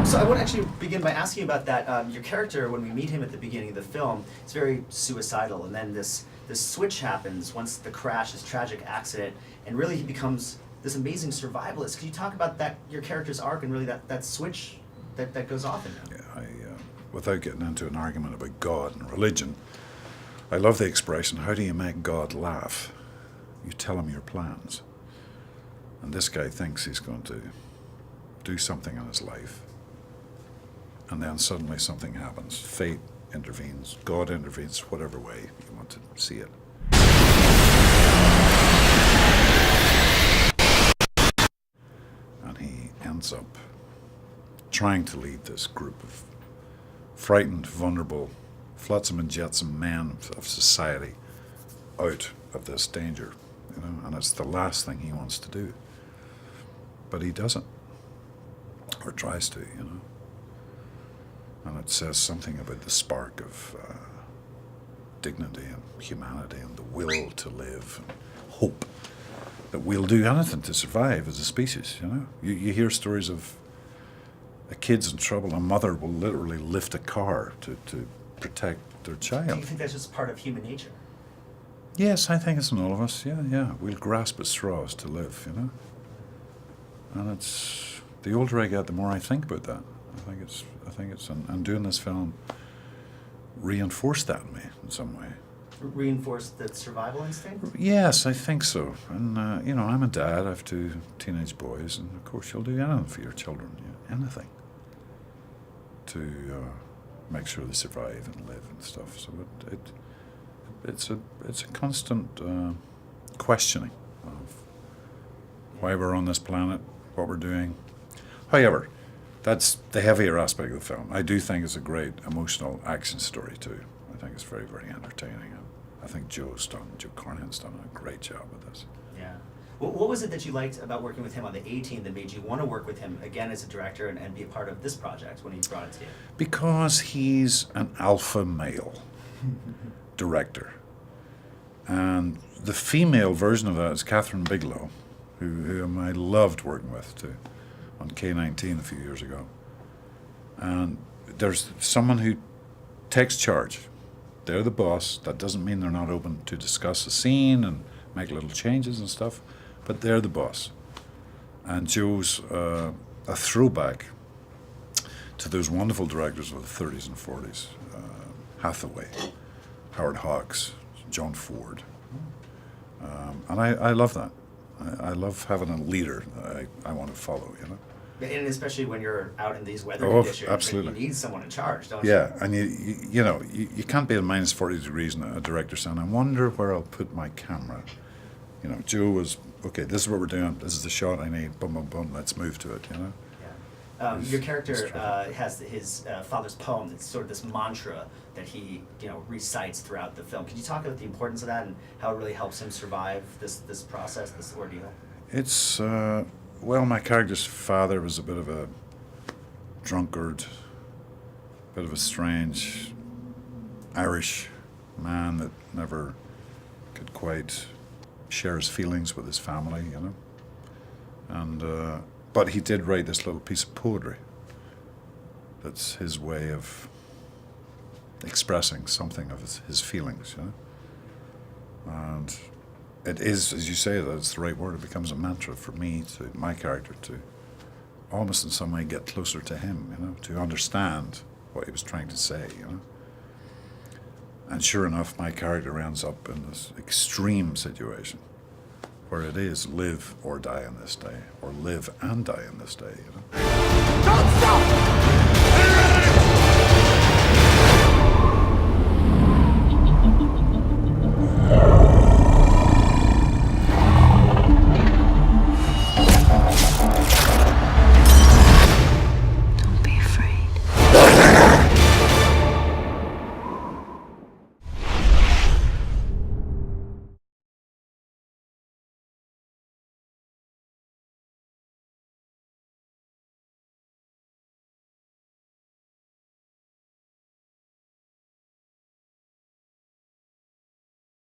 So I want to actually begin by asking about that. Your character, when we meet him at the beginning of the film, is very suicidal, and then this switch happens once the crash, this tragic accident, and really he becomes this amazing survivalist. Could you talk about that, your character's arc, and really that switch that goes off in him? Yeah, without getting into an argument about God and religion, I love the expression, how do you make God laugh? You tell him your plans. And this guy thinks he's going to do something in his life, and then suddenly something happens. Fate intervenes, God intervenes, whatever way you want to see it. And he ends up trying to lead this group of frightened, vulnerable, flotsam and jetsam men of society out of this danger, and it's the last thing he wants to do. But he doesn't, or tries to, And it says something about the spark of dignity and humanity and the will to live and hope that we'll do anything to survive as a species, You hear stories of a kid's in trouble, a mother will literally lift a car to protect their child. Do you think that's just part of human nature? Yes, I think it's in all of us, yeah. We'll grasp at straws to live, And it's, the older I get, the more I think about that. I think it's, and doing this film reinforced that in me in some way. Reinforced the survival instinct? Yes, I think so. And, I'm a dad, I have 2 teenage boys, and of course you'll do anything for your children, anything, to make sure they survive and live and stuff. So it's a constant questioning of why we're on this planet, what we're doing. However, that's the heavier aspect of the film. I do think it's a great emotional action story too. I think it's very, very entertaining. I think Joe Carnahan's done a great job with this. Yeah. What was it that you liked about working with him on the A-Team that made you want to work with him again as a director and be a part of this project when he brought it to you? Because he's an alpha male director. And the female version of that is Catherine Bigelow, whom I loved working with too, on K-19 a few years ago. And there's someone who takes charge. They're the boss. That doesn't mean they're not open to discuss a scene and make little changes and stuff, but they're the boss. And Joe's a throwback to those wonderful directors of the 30s and 40s, Hathaway, Howard Hawks, John Ford. And I love that. I love having a leader that I want to follow, And especially when you're out in these weather conditions, absolutely. You need someone in charge, don't you? Yeah, and you can't be at minus 40 degrees and a director saying, I wonder where I'll put my camera. Joe was, okay, this is what we're doing, this is the shot I need, boom, boom, boom, let's move to it, Yeah. Your character has his father's poem. It's sort of this mantra that he, recites throughout the film. Could you talk about the importance of that and how it really helps him survive this process, this ordeal? It's, well, my character's father was a bit of a drunkard, bit of a strange Irish man that never could quite share his feelings with his family, And but he did write this little piece of poetry that's his way of expressing something of his feelings, And it is, as you say, that's the right word. It becomes a mantra for me, to my character, to almost in some way get closer to him, to understand what he was trying to say, And sure enough, my character ends up in this extreme situation where it is live or die in this day, or live and die in this day,